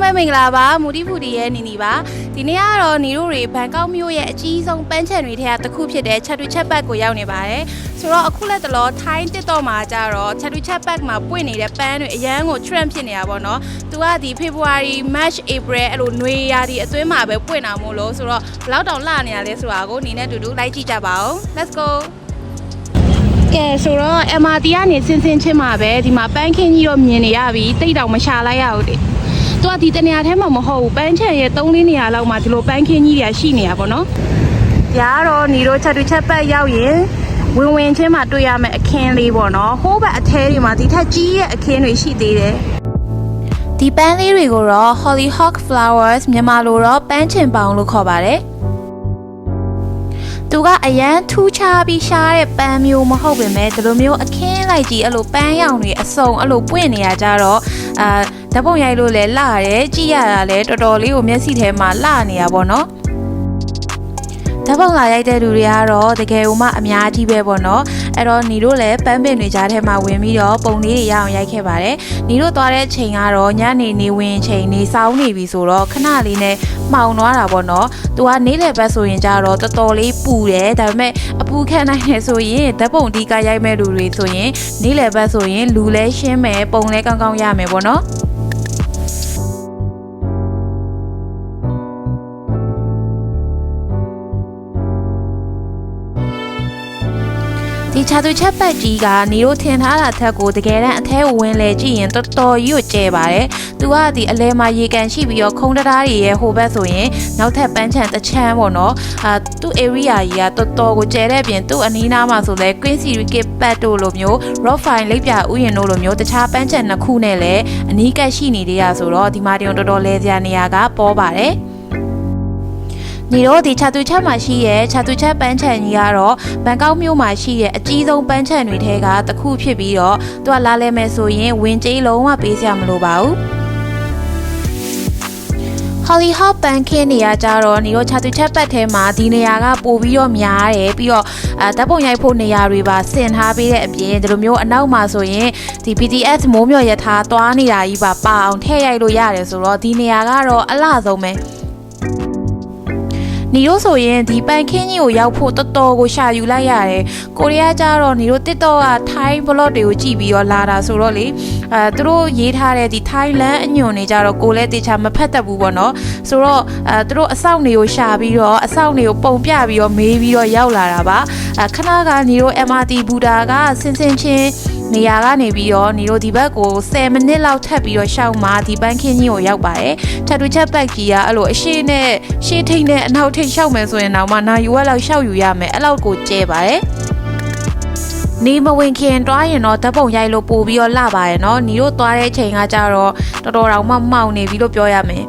ပဲမင်္ဂလာပါမူတီဖူတီရဲ့နီနီပါဒီနေ့ကတော့နီတို့တွေဘန်ကောက်မြို့ရဲ့အကြီးဆုံးပန်းချံတွေထဲကတစ်ခုဖြစ်တဲ့ချက်တူချက်ဘတ်ကိုရောက်နေပါတယ်ဆိုတော့အခုလက်တလောထိုင်းတစ်တော့မှာကြတော့ချက်တူချက်ဘတ်မှာပွင့်နေတဲ့ပန်းတွေအရန်ကို trend ဖြစ်နေတာပေါ့နော်သူကဒီ February March April အဲ့လိုနွေရာသီအတွင်းမှာပဲပွင့်တာမို့လို့ဆိုတော့ဘယ်လောက်တောင်လှနေရလဲဆိုတာကိုနီနဲ့တူတူလိုက်ကြည့်ကြပါဦး Let's goကဲဆိုတော့ MRT ကနေဆင်းချင်းမှာပဲဒီမှာပန်းခင်းကြီးတော့မြင်နေရပြီတိတ်တောင်မရှာလိုက်ရဘူးလေသူကဒီတနေရာထဲမှာမဟုတ်ဘူးပန်းချံရဲ့3-4နေရာလောက်မှာဒီလိုပန်းခင်းကြီးတွေရှိနေတာပေါ့နော်။ဒါကတော့ညီတို့ချက်တူချက်ပတ်ရောက်ရင်ဝင်ချင်းမှာတွေ့ရမယ့်အခင်းလေးပေါ့နော်။ဟိုးဘက်အထဲတွေမှာဒီထက်ကြီးရဲ့အခင်းတွေရှိသေးတယ်။ဒီပန်းလေးတွေကိုတော့ Hollyhock Flowers မြန်မာလိုတော့ပန်းချင်ပေါင်လို့ခေါ်ပါတယ်။သူကအရန်ထူးခြားပြီးရှားတဲ့ပန်းမျိုးမဟုတ်ပေမဲ့ဒီလိုမျိုးအခင်းလိုက်ကြီးအဲ့လိုပန်းရောင်တွေအစုံအဲ့လိုပွင့်နေရကြတော့ဓာတ်ပုံရိုက်လို့လည်းလှရတယ်ကြည့်ရတာလည်းတော်တော်လေးကိုမျက်စိထဲမှာလှနေရပါတော့ဓာတ်ပုံလာရိုက်တဲ့လူတွေကတော့တကယ်လို့မှအများကြီးပဲပေါ့နော်အဲ့တော့ညီတို့လည်းပန်းပင်တွေကြားထဲမှာဝင်ပြီးတော့ပုံလေးတွေရအောင်ရိုက်ခဲ့ပါတယ်ညီတို့သွားတဲ့ချိန်ကတော့ညနေနေဝင်ချိန်နေဆောင်နေပြီဆိုတော့ခဏလေးနဲ့မှောင်သွားတာပေါ့နော်သူကနေ့လယ်ဘက်ဆိုရင်ကြတော့တော်တော်လေးပူတယ်ဒါပေမဲ့အပူခံနိုင်တယ်ဆိုရင်ဓာတ်ပုံဒီကရိုက်မဲ့လူတွေဆိုရင်နေ့လယ်ဘက်ဆိုရင်လူလဲရှင်းမယ်ပုံလဲကောင်းကောင်းရမယ်ပေါ့နော်ဒီချာသူချက်ပတ်ကြီးကနီတို့ထင်ထားတာထက်ကိုတကယ်တမ်းအထဲဝင်လေကြည့်ရင်တော်တော်ကြီးကိုကျဲပါတယ်။သူကဒီအလဲမှာရေကန်ရှိပြီးတော့ခုံတရားတွေရဲ့ဟိုဘက်ဆိုရင်နောက်ထပ်ပန်းချံတစ်ချမ်းပေါ့နော်။သူ့ area ကြီးကတော်တော်ကိုကျဲတဲ့ပြင်သူ့အနီးနားမှာဆိုလဲ Queen Sirikit ပတ်တို့လိုမျိုး Rock Fine လိပ်ပြဥယျာဉ်တို့လိုမျိုးတခြားပန်းချံနှစ်ခုနဲ့လည်းအနီးကပ်ရှိနေသေးရဆိုတော့ဒီမှာတင်တော်တော်လဲစရာနေရာကပေါ်ပါတယ်။ညီတို့ဒီချာတူချက်မှာရှိရဲ့ချာတူချက်ပန်းချံကြီးကတော့ဘန်ကောက်မြို့မှာရှိရဲ့အကြီးဆုံးပန်းချံတွေထဲကတစ်ခုဖြစ်ပြီးတော့သူကလာလဲမယ်ဆိုရင်ဝင်ကြေးလုံးဝပေးစရာမလိုပါဘူးHollyhock ပန်းခင်းနေရကြတော့ညီတို့ချာတူချက်ပတ်ထဲမှာဒီနေရာကပို့ပြီးတော့များတယ်ပြီးတော့ဓာတ်ပုံရိုက်ဖို့နေရာတွေပါဆင်ထားပေးတဲ့အပြင်ဒီလိုမျိုးအနောက်မှာဆိုရင်ဒီ BTS မိုးမျှော်ရထားသွားနေတာကြီးပါအောင်ထည့်ရိုက်လို့ရတယ်ဆိုတော့ဒီနေရာကတော့အလှဆုံးပဲနီတို့ဆိုရင်ဒီပန်ခင်းကြီးကိုရောက်ဖို့တော်တော်ကိုရှာယူလိုက်ရတယ်ကိုရီးယားကျတော့နီတို့ TikTok က Thai blog တွေကိုကြည့်ပြီးတော့လာတာဆိုတော့လေသူတို့ရေးထားတဲ့ဒီ Thailand အညွန်တွေကြတော့ကိုလည်းတေချာမဖတ်တတ်ဘူးပေါ့နော်ဆိုတော့သူတို့အဆောင်တွေကိုရှာပြီးတော့အဆောင်တွေကိုပုံပြပြီးတော့မေးပြီးတော့ရောက်လာတာပါခဏကနီတို့ MRT ဘူတာကဆင်းချင်းနေရာကနေပြီးတော့ညီတို့ဒီဘက်ကို10မိနစ်လောက်ထပ်ပြီးတော့ရှောက်မှဒီပန်းခင်းကြီးကိုရောက်ပါတယ်ထပ်တူချက်ပတ်ကြီးကအဲ့လိုအရှိနဲ့ရှေ့ထိတ်နဲ့အနောက်ထိတ်ရှောက်မယ်ဆိုရင်တော့မှနာယူဝက်လောက်ရှောက်ယူရမယ်အဲ့လောက်ကိုကျဲပါတယ်နေမဝင်ခင်တွားရင်တော့ဓာတ်ပုံရိုက်လို့ပို့ပြီးတော့လှပါရဲ့နော်ညီတို့သွားတဲ့ချိန်ကကြတော့တော်တော်တောင်မှမှောင်နေပြီလို့ပြောရမယ်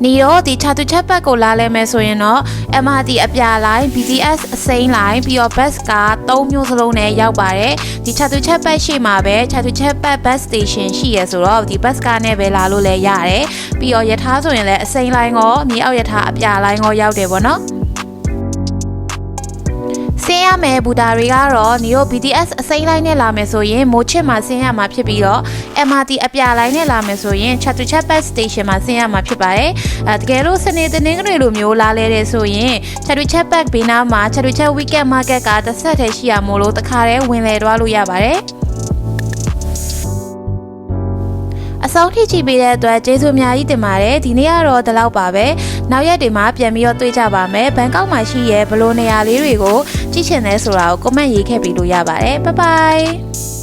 နီတော့ဒီချာတူချက်ပတ်ကိုလာလဲမယ်ဆိုရင်တော့ MRT အပြာလိုင်း BTS အစိမ်းလိုင်းပြီးတော့ bus က3မျိုးစလုံးနဲ့ရောက်ပါတယ်ဒီချာတူချက်ပတ်ရှိမှာပဲချာတူချက်ပတ် bus station ရှိရဆိုတော့ဒီ bus ကားနဲ့ပဲလာလို့လည်းရတယ်ပြီးတော့ရထားဆိုရင်လည်းအစိမ်းလိုင်းရောမြေအောက်ရထားအပြာလိုင်းရောရောက်တယ်ပေါ့နော်ဆင်းရမယ်ဘူတာတွေကတော့ညီတို့ BTS အစိမ်းလိုင်းနဲ့လာမယ်ဆိုရင်မိုးချစ်မှာဆင်းရမှာဖြစ်ပြီးတော့ MRT အပြာလိုင်းနဲ့လာမယ်ဆိုရင် Chatuchak Station မှာဆင်းရမှာဖြစ်ပါတယ်တကယ်လို့စနေတနင်္ဂနွေလိုမျိုးလာလဲတဲ့ဆိုရင် Chatuchak ဘေးနားမှာ Chatuchak Weekend Market ကတစ်ဆက်တည်းရှိရမို့လို့တခါတည်းဝင်လည်သွားလို့ရပါတယ်အစောထိကြည့်ပေးတဲ့အတွက်ကျေးဇူးအများကြီးတင်ပါတယ်ဒီနေ့ကတော့ဒီလောက်ပါပဲနောက်ရက်တွေမှာပြန်ပြီးတော့တွေ့ကြပါမယ်ဘန်ကောက်မှာရှိရဲ့ဘလို့နေရာလေးတွေကိုကြည့်ချင်တယ်ဆိုတာကို comment ရေးခဲ့ပြီးလို့ရပါတယ်ဘိုင်ဘိုင်